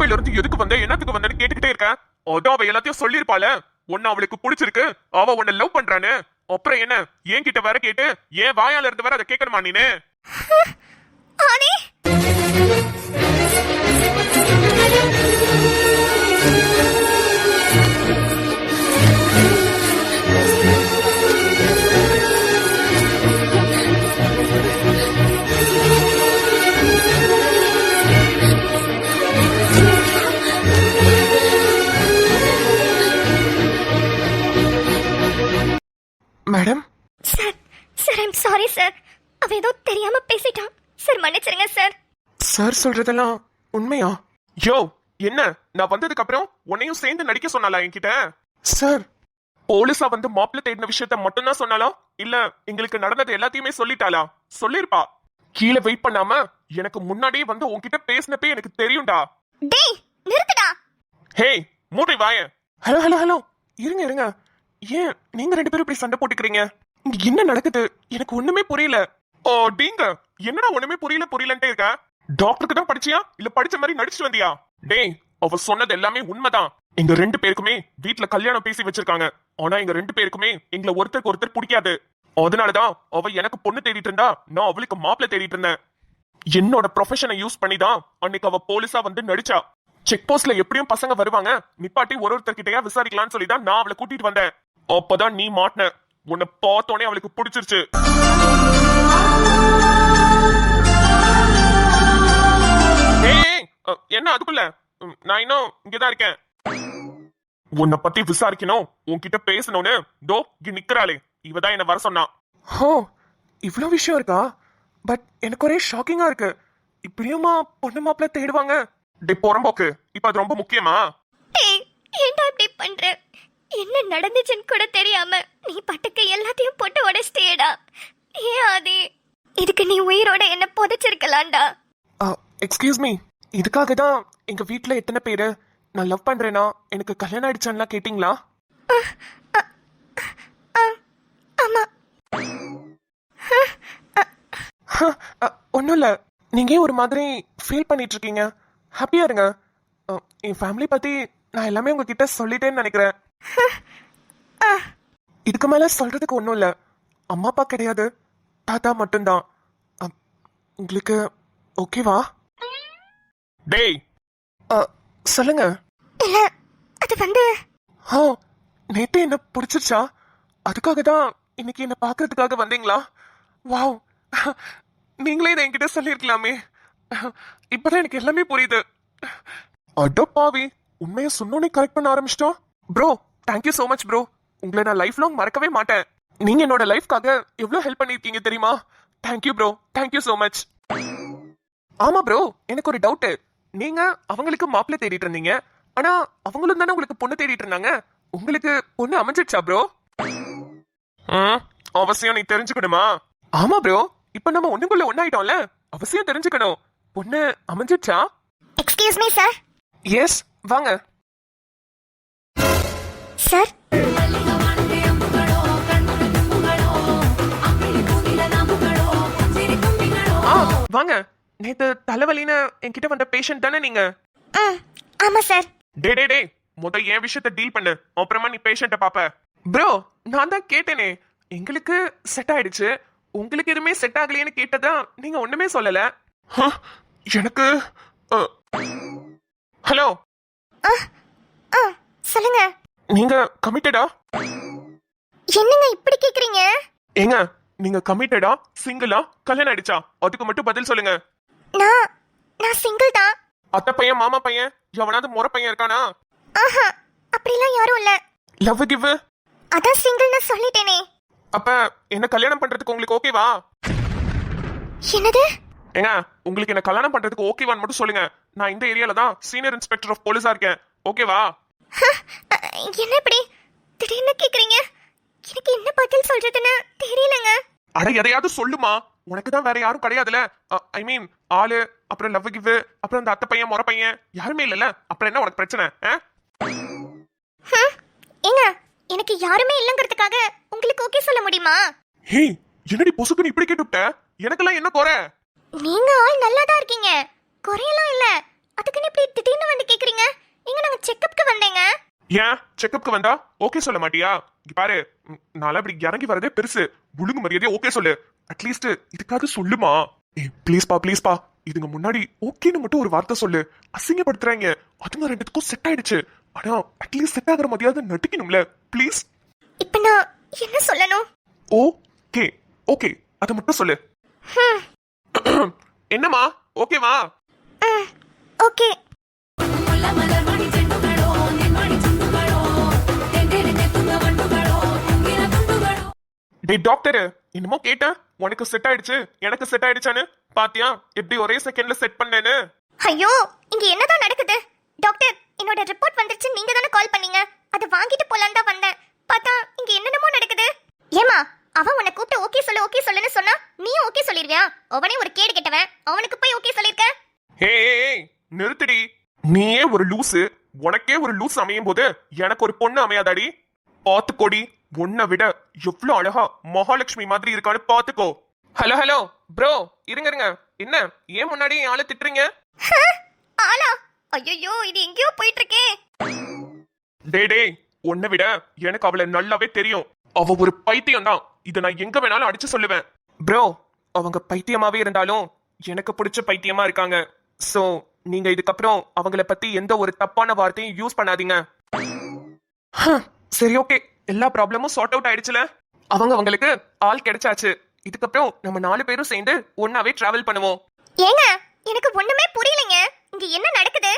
அப்பையில இருந்து எதுக்கு வந்த என்னத்துக்கு வந்தேன்னு கேட்டுக்கிட்டே இருக்கேன். அதான் அவ எல்லாத்தையும் சொல்லிருப்பாள. உன்ன அவளுக்கு பிடிச்சிருக்கு, அவ உன்னை லவ் பண்றான்னு. அப்புறம் என்ன என்கிட்ட வேற கேட்டு ஏன் வாயால இருந்து வேற அதை கேட்கணுமா நீனு? Madam sir sir I'm sorry sir. அவ ஏதோ தெரியாம பேசிட்டான் சார், மன்னிச்சிருங்க சார். சார் சொல்றதெல்லாம் உண்மையா? யோ என்ன, நான் வந்ததுக்கு அப்புறம் உன்னையும் சேர்ந்து நடிக்க சொன்னாலா என்கிட்ட? சார் போலீஸா வந்து மாப்பிள்ள தேடின விஷயத்த மட்டும் தான் சொன்னாலா, இல்ல எங்களுக்கு நடந்தது எல்லாத்தையுமே சொல்லிட்டாளா? சொல்லிருப்பா. கீழே வெயிட் பண்ணாம எனக்கு முன்னாடியே வந்து உன்கிட்ட பேசினப்பே எனக்கு தெரியும்டா. டேய் நிறுத்துடா. ஹே மூடி வாய. ஹலோ ஹலோ ஹலோ, இருங்க இருங்க. ஏன் நீங்க ரெண்டு பேரும் இப்படி சண்டை போட்டுக்கிறீங்க? இங்க என்ன நடக்குது எனக்கு ஒண்ணுமே புரியல. ஓ டீங்க, என்னடா ஒண்ணுமே புரியலன்ட்டே இருக்க? டாக்டருக்கு தான் படிச்சியா இல்ல படிச்ச மாதிரி நடிச்சிட்டு வந்தியா? டேய் அவ சொன்னது எல்லாமே உண்மைதான். எங்க ரெண்டு பேருக்குமே வீட்டுல கல்யாணம் பேசி வச்சிருக்காங்க. ஆனா எங்க ரெண்டு பேருக்குமே எங்களை ஒருத்தருக்கு ஒருத்தர் பிடிக்காது. அதனாலதான் அவ எனக்கு பொண்ணு தேடிட்டு இருந்தா, நான் அவளுக்கு மாப்பிள்ள தேடிட்டு இருந்தேன். என்னோட ப்ரொஃபஷனை யூஸ் பண்ணி தான் அன்னைக்கு அவ போலீஸா வந்து நடிச்சா. செக் போஸ்ட்ல எப்படியும் பசங்க வருவாங்க, நிப்பாட்டி ஒருத்தர்கிட்டயா விசாரிக்கலாம்னு சொல்லிதான் நான் அவளை கூட்டிட்டு வந்தேன். அப்பதான் நீ மாட்டின. உன்னை பார்த்தோன்னே அவளுக்கு பிடிச்சிருச்சு. என்ன அதுக்குள்ள? நான் இன்னும் இங்கதான் இருக்கேன். உன்னை பத்தி விசாரிக்கணும், உன்கிட்ட பேசணும்னு தோ இங்க நிக்கிறாளே, இவதான் என்ன வர சொன்னா. ஓ இவ்வளவு விஷயம் இருக்கா? பட் எனக்கு ஒரே ஷாக்கிங்கா இருக்கு. இப்படியுமா பொண்ணு மாப்பிள்ள தேடுவாங்க? டே போறம்போக்கு, இப்ப அது ரொம்ப முக்கியமா? ஏன்டா இப்படி பண்ற? என்ன நடந்துச்சுன்னு கூட தெரியாம நீ பட்டுக்கு எல்லாத்தையும் போட்டு உடைச்சிட்டேடா. ஏன் ஆதி, இதுக்கு நீ உயிரோட என்ன புதைச்சிருக்கலாம்டா. எக்ஸ்கியூஸ் மீ, இதுக்காக தான் எங்க வீட்டுல எத்தனை பேரு நான் லவ் பண்றேனா எனக்கு கல்யாணம் ஆயிடுச்சான்லாம் கேட்டீங்களா? ஆமா. ஒன்னும் இல்ல, நீங்க ஒரு மாதிரி ஃபீல் பண்ணிட்டு இருக்கீங்க. ஹாப்பியா இருங்க. என் ஃபேமிலி பத்தி நான் எல்லாமே உங்ககிட்ட சொல்லிட்டேன்னு நினைக்கிறேன். இதுக்கு மேல சொல்றதுக்கு ஒன்றும் இல்ல. அம்மா அப்பா கிடையாது, தாத்தா மட்டும்தான். உங்களுக்கு ஓகேவா? டேய் சொல்லுங்க. இல்ல அது வந்து நேத்து என்ன பிடிச்சிருச்சா? அதுக்காக தான் இன்னைக்கு என்ன பாக்குறதுக்காக வந்தீங்களா? வாவ், நீங்களே இதை என்கிட்ட சொல்லிருக்கலாமே. இப்பதான் எனக்கு எல்லாமே புரியுது. அட பாவி, உண்மையை சொன்னோன்னே கரெக்ட் பண்ண ஆரம்பிச்சிட்டோம். Bro thank you so much bro. உங்களை நான் லைஃப் லாங் மறக்கவே மாட்டேன். நீங்க என்னோட லைஃப்காக எவ்வளவு ஹெல்ப் பண்ணிருக்கீங்க தெரியுமா? Thank you bro, thank you so much. ஆமா ப்ரோ, எனக்கு ஒரு டவுட். நீங்க அவங்களுக்கு மாப்பிள்ளை தேடிட்டு இருந்தீங்க, ஆனா அவங்களும் தானே உங்களுக்கு பொண்ணு தேடிட்டு இருந்தாங்க. உங்களுக்கு பொண்ணு அமைஞ்சிடுச்சா ப்ரோ? அவசியம் நீ தெரிஞ்சுக்கணுமா? ஆமா ப்ரோ, இப்ப நம்ம ஒண்ணுக்குள்ள ஒன்னாயிட்டோம்ல, அவசியம் தெரிஞ்சுக்கணும். பொண்ணு அமைஞ்சிடுச்சா? Excuse me sir. எஸ் வாங்க சார். வாங்க. நேத்து தலைவலின்னு என்கிட்ட வந்த பேஷண்ட் தானே நீங்க? ஆமா சார். டே டே டே, முத என் விஷயத்தை டீல் பண்ணு, அப்புறமா நீ பேஷண்ட்டை பாப்ப. ப்ரோ நான் தான் கேட்டேனே, எங்களுக்கு செட் ஆயிடுச்சு, உங்களுக்கு எதுவுமே செட் ஆகலையேன்னு கேட்டதா நீங்க ஒண்ணுமே சொல்லல. எனக்கு ஹலோ சொல்லுங்க. நீங்க கமிட்டடா? என்னங்க இப்படி கேக்குறீங்க? ஏங்க நீங்க கமிட்டடா சிங்கிளா கல்யாணம் ஆயிடுச்சா? அதுக்கு மட்டும் பதில் சொல்லுங்க. நான் சிங்கிள் தான். அத்தை பையன் மாமா பையன் எவனாவது முறை பையன் இருக்கானா? அப்படிலாம் யாரும் இல்ல. Love give? அதான் சிங்கிள்னு சொல்லிட்டேனே. அப்ப என்ன கல்யாணம் பண்றதுக்கு உங்களுக்கு ஓகேவா? என்னது? ஏங்க உங்களுக்கு என்ன கல்யாணம் பண்றதுக்கு ஓகேவான்னு மட்டும் சொல்லுங்க. நான் இந்த ஏரியால தான் சீனியர் இன்ஸ்பெக்டர் ஆஃப் போலீஸா இருக்கேன். ஓகேவா? என்ன இப்படி திடீர்னு கேக்குறீங்க? எனக்கு என்ன பதில் சொல்றதுன்னு தெரியலங்க. அட எதையாவது சொல்லுமா, உனக்கு தான் வேற யாரும் கிடையாதுல. ஐ மீன் ஆளு, அப்புறம் லவ் கிவ், அப்புறம் அந்த அத்தை பையன் முறை பையன் யாருமே இல்லல. அப்புறம் என்ன உனக்கு பிரச்சனை? ஏங்க எனக்கு யாருமே இல்லங்கிறதுக்காக உங்களுக்கு ஓகே சொல்ல முடியுமா? ஹே என்னடி பொசுக்குன்னு இப்படி கேட்டுட்ட? எனக்கெல்லாம் என்ன குறை? நீங்க ஆள் நல்லா தான் இருக்கீங்க, குறையெல்லாம் இல்ல. அதுக்குன்னு இப்படி திடீர்னு வந்து கேக்குறீங்க. ஏன் செக்கப்க்கு வந்தா ஓகே சொல்ல மாட்டியா? இங்க பாரு, நாளா இப்படி இறங்கி வரதே பெருசு. ஒழுங்கு மரியாதையா ஓகே சொல்லு. அட்லீஸ்ட் இதுக்காக சொல்லுமா. ப்ளீஸ்பா ப்ளீஸ்பா, இதுங்க முன்னாடி ஓகேன்னு மட்டும் ஒரு வார்த்தை சொல்லு. அசிங்கப்படுத்துறாங்க. அதுங்க ரெண்டுத்துக்கும் செட் ஆயிடுச்சு. ஆனா அட்லீஸ்ட் செட் ஆகிற மரியாதை நட்டிக்கணும்ல. ப்ளீஸ். இப்ப நான் என்ன சொல்லணும்? ஓகே ஓகே, அதை மட்டும் சொல்லு. என்னம்மா, ஓகேவா? ஓகே. டேய் டாக்டர், என்னமோ கேட்டேன். உனக்கு செட் ஆயிடுச்சு, எனக்கு செட் ஆயிடுச்சான்னு பாத்தியா? எப்படி ஒரே செகண்ட்ல செட் பண்ணேன்னு. ஐயோ, இங்க என்னதான் நடக்குது? டாக்டர், என்னோட ரிப்போர்ட் வந்துருச்சு. நீங்க தானே கால் பண்ணீங்க. அதை வாங்கிட்டு போலான்னு தான் வந்தேன். பார்த்தா இங்க என்னென்னமோ நடக்குது. ஏமா, அவன் உன்னை கூப்பிட்டு ஓகே சொல்லுன்னு சொன்னா நீயும் ஓகே சொல்லிருவியா? அவனே ஒரு கேடு கெட்டவன், அவனுக்கு போய் ஓகே சொல்லிருக்க? ஏய் நிறுத்துடி. நீயே ஒரு லூசு. உனக்கே ஒரு லூஸ் அமையும் போது எனக்கு ஒரு பொண்ணு அமையாதாடி? பாத்துக்கோடி, உன்னை விட எவ்வளவு அழகா மகாலட்சுமி மாதிரி இருக்கான்னு பாத்துக்கோ. ஹலோ ஹலோ ப்ரோ, இருங்க இருங்க. என்ன ஏன் முன்னாடி ஆளை திட்டுறீங்க? ஆளா? ஐயோ, இது எங்கேயோ போயிட்டு இருக்கே. டேய், உன்னை விட எனக்கு அவளை நல்லாவே தெரியும். அவ ஒரு பைத்தியம் தான். இதை நான் எங்க வேணாலும் அடிச்சு சொல்லுவேன். ப்ரோ, அவங்க பைத்தியமாவே இருந்தாலும் எனக்கு பிடிச்ச பைத்தியமா இருக்காங்க. சோ நீங்க இதுக்கப்புறம் அவங்கள பத்தி எந்த ஒரு தப்பான வார்த்தையும் யூஸ் பண்ணாதீங்க. சரி ஓகே, எல்லா ப்ராப்ளமும் சார்ட் அவுட் ஆயிடுச்சுல. அவங்களுக்கு ஆள் கிடைச்சாச்சு. இதுக்கப்புறம் நம்ம 4 பேரும் சேர்ந்து ஒன்னாவே டிராவல் பண்ணுவோம். ஏங்க, எனக்கு ஒண்ணுமே புரியலைங்க. இங்க என்ன நடக்குது?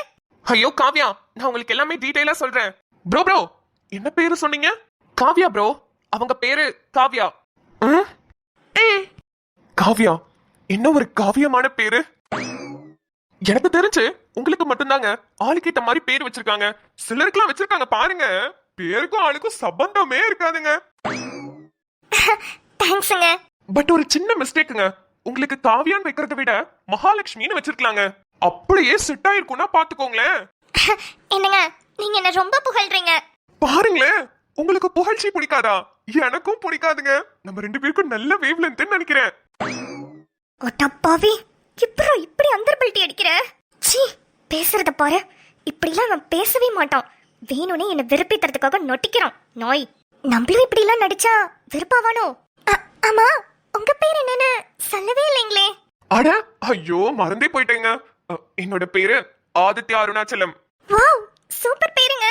ஐயோ காவ்யா, நான் உங்களுக்கு எல்லாமே டீடைலா சொல்றேன். ப்ரோ ப்ரோ, என்ன பேரு சொன்னீங்க? காவ்யா ப்ரோ, அவங்க பேரு காவ்யா. காவ்யா, என்ன ஒரு காவியமான பேரு. எனக்கு தெரிஞ்சு உங்களுக்கு மட்டும்தாங்க ஆளுக்கிட்ட மாதிரி பேர் வச்சிருக்காங்க. சிலருக்குலாம் வச்சிருக்காங்க பாருங்க. பேருக்கும் ஆளுக்கும் சம்பந்தமே இருக்காதுங்க. தேங்க்ஸ்ங்க. பட் ஒரு சின்ன மிஸ்டேக்குங்க. உங்களுக்கு காவியான்னு வைக்கிறத விட மகாலட்சுமின்னு வச்சிருக்கலாங்க. அப்படியே செட் ஆயிருக்கும்னா பாத்துக்கோங்களேன். என்னங்க, நீங்க என்ன ரொம்ப புகழ்றீங்க. பாருங்களேன், உங்களுக்கு புகழ்ச்சி பிடிக்காதா? எனக்கும் பிடிக்காதுங்க. நம்ம 2 பேருக்கும் நல்ல வேவ் லென்த்னு நினைக்கிறேன். ஒட்டப்பாவி, இப்படி அந்தர்பல்ட்டி அடிக்கிற. சீ, பேசுறத பாரு. இப்படிலாம் நான் பேசவே மாட்டான். வேணும்னே என்ன வெறுப்பேத்துறதுக்காக நொட்டிக்கிறான் நாய். நம்மளும் இப்படி எல்லாம் நடிச்சா வெறுப்பாவானோ? ஆமா, உங்க பேர் என்னன்னு சொல்லவே இல்லைங்களே. அட ஐயோ, மறந்தே போயிட்டேங்க. என்னோட பேரு ஆதித்யா அருணாச்சலம். வாவ், சூப்பர் பேருங்க.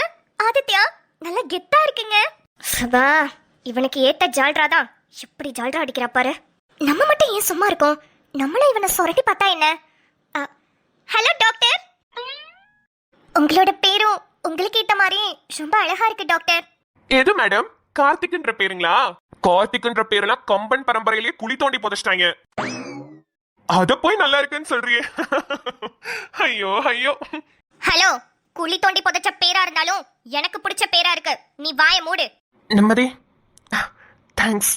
ஆதித்யா, நல்ல கெத்தா இருக்குங்க. சபா, இவனுக்கு ஏத்த ஜால்ராதான். எப்படி ஜால்ரா அடிக்கிறா பாரு. நம்ம மட்டும் ஏன் சும்மா இருக்கோம்? நம்மளும் இவனை சொரட்டி பார்த்தா என்ன? ஹலோ டாக்டர், உங்களோட பேரும் உங்களுக்கு ஏத்த மாதிரி ரொம்ப அழகா இருக்கு டாக்டர். எது மேடம், கார்த்திக்ன்ற பேருங்களா? கார்த்திக்ன்ற பேரெல்லாம் கம்பன் பரம்பரையிலேயே குழி தோண்டி புதைச்சிட்டாங்க. அத போய் நல்லா இருக்குன்னு சொல்றியே. ஐயோ ஐயோ. ஹலோ, குழி தோண்டி புதைச்ச பேரா இருந்தாலும் எனக்கு பிடிச்ச பேரா இருக்கு. நீ வாயை மூடு. நிம்மதி, தேங்க்ஸ்.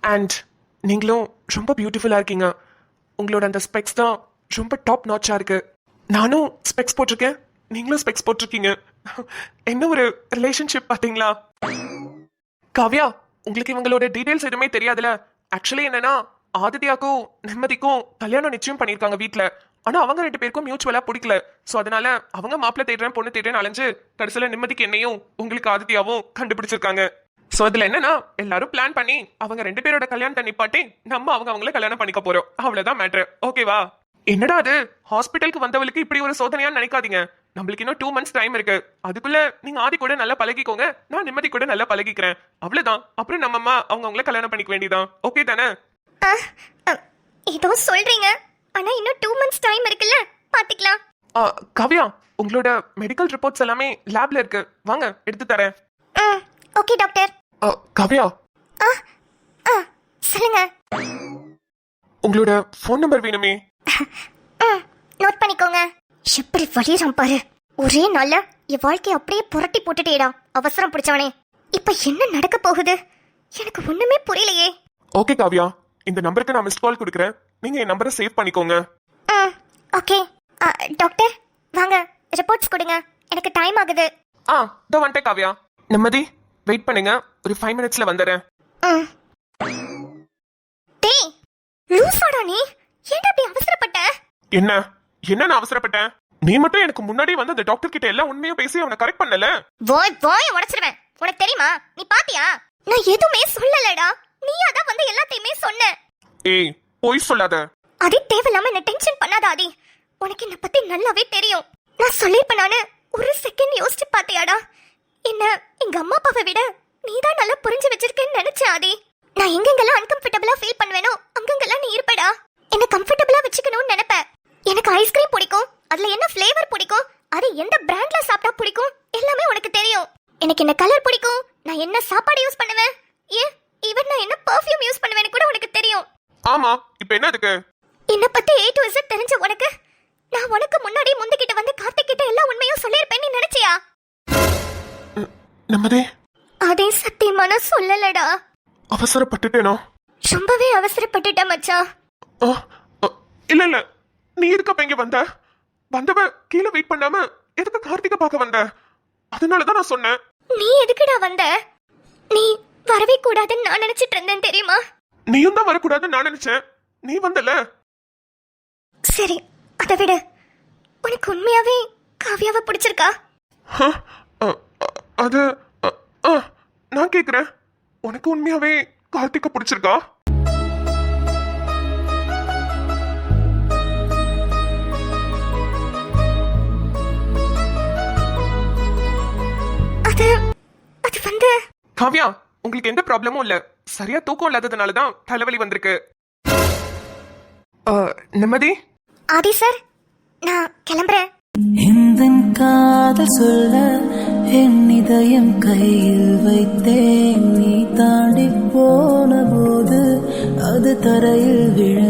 அண்ட் நீங்களும் ரொம்ப பியூட்டிஃபுல்லா இருக்கீங்க. உங்களோட அந்த ஸ்பெக்ஸ் தான் ரொம்ப டாப் நாச்சா இருக்கு. நானும் ஸ்பெக்ஸ் போட்டிருக்கேன், நீங்களும் ஸ்பெக்ஸ் போட்டிருக்கீங்க. என்ன ஒரு ரிலேஷன்ஷிப் பாத்தீங்களா? காவ்யா, உங்களுக்கு இவங்களோட டீடைல்ஸ் எதுவுமே தெரியாதுல. ஆக்சுவலி என்னன்னா, ஆதித்யாக்கும் நிம்மதிக்கும் கல்யாணம் நிச்சயம் பண்ணிருக்காங்க வீட்டுல. ஆனா அவங்க 2 பேருக்கும் மியூச்சுவலா பிடிக்கல. சோ அதனால அவங்க மாப்பிள்ளை தேடுறேன் பொண்ணு தேடுறேன் அலைஞ்சு கடைசியில நிம்மதிக்கு என்னையும் உங்களுக்கு ஆதித்யாவும் கண்டுபிடிச்சிருக்காங்க. சோ அதுல என்னன்னா, எல்லாரும் பிளான் பண்ணி அவங்க 2 பேரோட கல்யாணத்தை நிப்பாட்டி நம்ம அவங்கள கல்யாணம் பண்ணிக்க போறோம். அவ்வளவுதான் மேட்ரு. ஓகேவா? என்னடா அது, ஹாஸ்பிட்டலுக்கு வந்தவளுக்கு இப்படி ஒரு சோதனையான்னு நினைக்காதீங்க. நம்மளுக்கு இன்னும் 2 months டைம் இருக்கு. அதுக்குள்ள நீங்க ஆதி கூட நல்லா பழகிக்கோங்க, நான் நிம்மதி கூட நல்லா பழகிக்கிறேன். அவ்வளவுதான். அப்புறம் நம்ம அம்மா அவங்கள கல்யாணம் பண்ணிக்க வேண்டியதான். ஓகே தானே? ஏதோ சொல்றீங்க, ஆனா இன்னும் 2 months டைம் இருக்குல்ல, பாத்துக்கலாம். காவ்யா, உங்களோட மெடிக்கல் ரிப்போர்ட்ஸ் எல்லாமே லேப்ல இருக்கு, வாங்க எடுத்து தரேன். Okay doctor. காவ்யா, சொல்லுங்க. உங்களோட ஃபோன் நம்பர் வேணுமே. நோட் பண்ணிக்கோங்க. எப்படி வலிறான் பாரு. ஒரே நாள்ல என் வாழ்க்கையை அப்படியே புரட்டி போட்டுட்டேடா, அவசரம் பிடிச்சவனே. இப்ப என்ன நடக்க போகுது எனக்கு ஒண்ணுமே புரியலையே. ஓகே காவ்யா, இந்த நம்பருக்கு நான் மிஸ்ட் கால் கொடுக்குறேன். நீங்க என் நம்பரை சேவ் பண்ணிக்கோங்க. ஓகே டாக்டர், வாங்க ரிப்போர்ட்ஸ் கொடுங்க, எனக்கு டைம் ஆகுது. இதோ வந்துட்டேன் காவ்யா. நிம்மதி, வெயிட் பண்ணுங்க, ஒரு 5 minutesல வந்துடுறேன். டேய் லூசாடா நீ, ஏன்டா அப்படி அவசரப்பட்ட? என்ன நான் அவசரப்பட்டேன்? நீ மட்டும் எனக்கு முன்னாடி வந்து அந்த டாக்டர் கிட்ட எல்லா உண்மையும் பேசி அவனை கரெக்ட் பண்ணல. வாய உடைச்சிருவேன். உனக்கு தெரியுமா? நீ பாத்தியா? நான் எதுவுமே சொல்லலடா. நீயா தான் வந்து எல்லாத்தையுமே சொன்ன. ஏய், போய் சொல்லாத. அதே தேவையில்லாம என்ன டென்ஷன் பண்ணாத ஆதி. உனக்கு என்ன பத்தி நல்லாவே தெரியும். நான் சொல்லிருப்ப நானு ஒரு செகண்ட் யோசிச்சு பாத்தியாடா? என்ன எங்க அம்மா அப்பாவை விட நீதான் நல்லா புரிஞ்சு வச்சிருக்கேன்னு நினைச்சேன் ஆதி. நான் எங்கெங்கெல்லாம் அன்கம்ஃபர்டபுளா ஃபீல் பண்ணுவேனோ அங்கெங்கெல்லாம் நீ இருப்படா. என்ன கம்ஃபர்டபுளா வச்சுக்கணும்னு நினைப்ப. எனக்கு ஐஸ்கிரீம் பிடிக்கும். அதுல என்ன ஃப்ளேவர் பிடிக்கும், அது எந்த பிராண்ட்ல சாப்பிட்டா பிடிக்கும் எல்லாமே உனக்கு தெரியும். எனக்கு என்ன கலர் பிடிக்கும், நான் என்ன சாப்பாடு யூஸ் பண்ணுவேன், ஏன் ஈவன் நான் என்ன பெர்ஃப்யூம் யூஸ் பண்ணுவேன்னு கூட உனக்கு தெரியும். ஆமா, இப்போ என்ன அதுக்கு? என்ன பத்தி A to Z தெரிஞ்ச உனக்கு நான் உனக்கு முன்னாடி முந்திக்கிட்ட வந்து கார்த்திக் கிட்ட எல்லா உண்மையும் சொல்லிருப்பேன்னு நீ நினைச்சியா? நம்மதே அதே சத்தியமான சொல்லலடா. அவசரப்பட்டுட்டேனோ? ரொம்பவே அவசரப்பட்டுட்ட மச்சான். இல்ல இல்ல, நீ இருக்கப்ப இங்க வந்தவ கீழே வெயிட் பண்ணாம எதுக்கு கார்த்திகை பார்க்க வந்த? அதனாலதான் நான் சொன்னேன். நீ எதுக்குடா வந்த? நீ வரவே கூடாதுன்னு நான் நினைச்சிட்டு இருந்தேன் தெரியுமா? நீயும் தான் வரக்கூடாதுன்னு நான் நினைச்சேன். நீ வந்தல. சரி, அதை விட உனக்கு உண்மையாவே காவியாவை பிடிச்சிருக்கா? அது நான் கேக்குறேன், உனக்கு உண்மையாவே கார்த்திகை பிடிச்சிருக்கா? அது வந்து காவ்யா, உங்களுக்கு எந்த ப்ராப்ளமும் இல்ல. சரியா தூக்கம் இல்லாததுனாலதான் தலைவலி வந்திருக்கு. நிம்மதி. ஆதி சார், நான் கிளம்புறேன். இந்த காதல் சொல்ல என் இதயம் கையில் வைத்தேன். நீ தாண்டி போன போது அது தரையில் விழ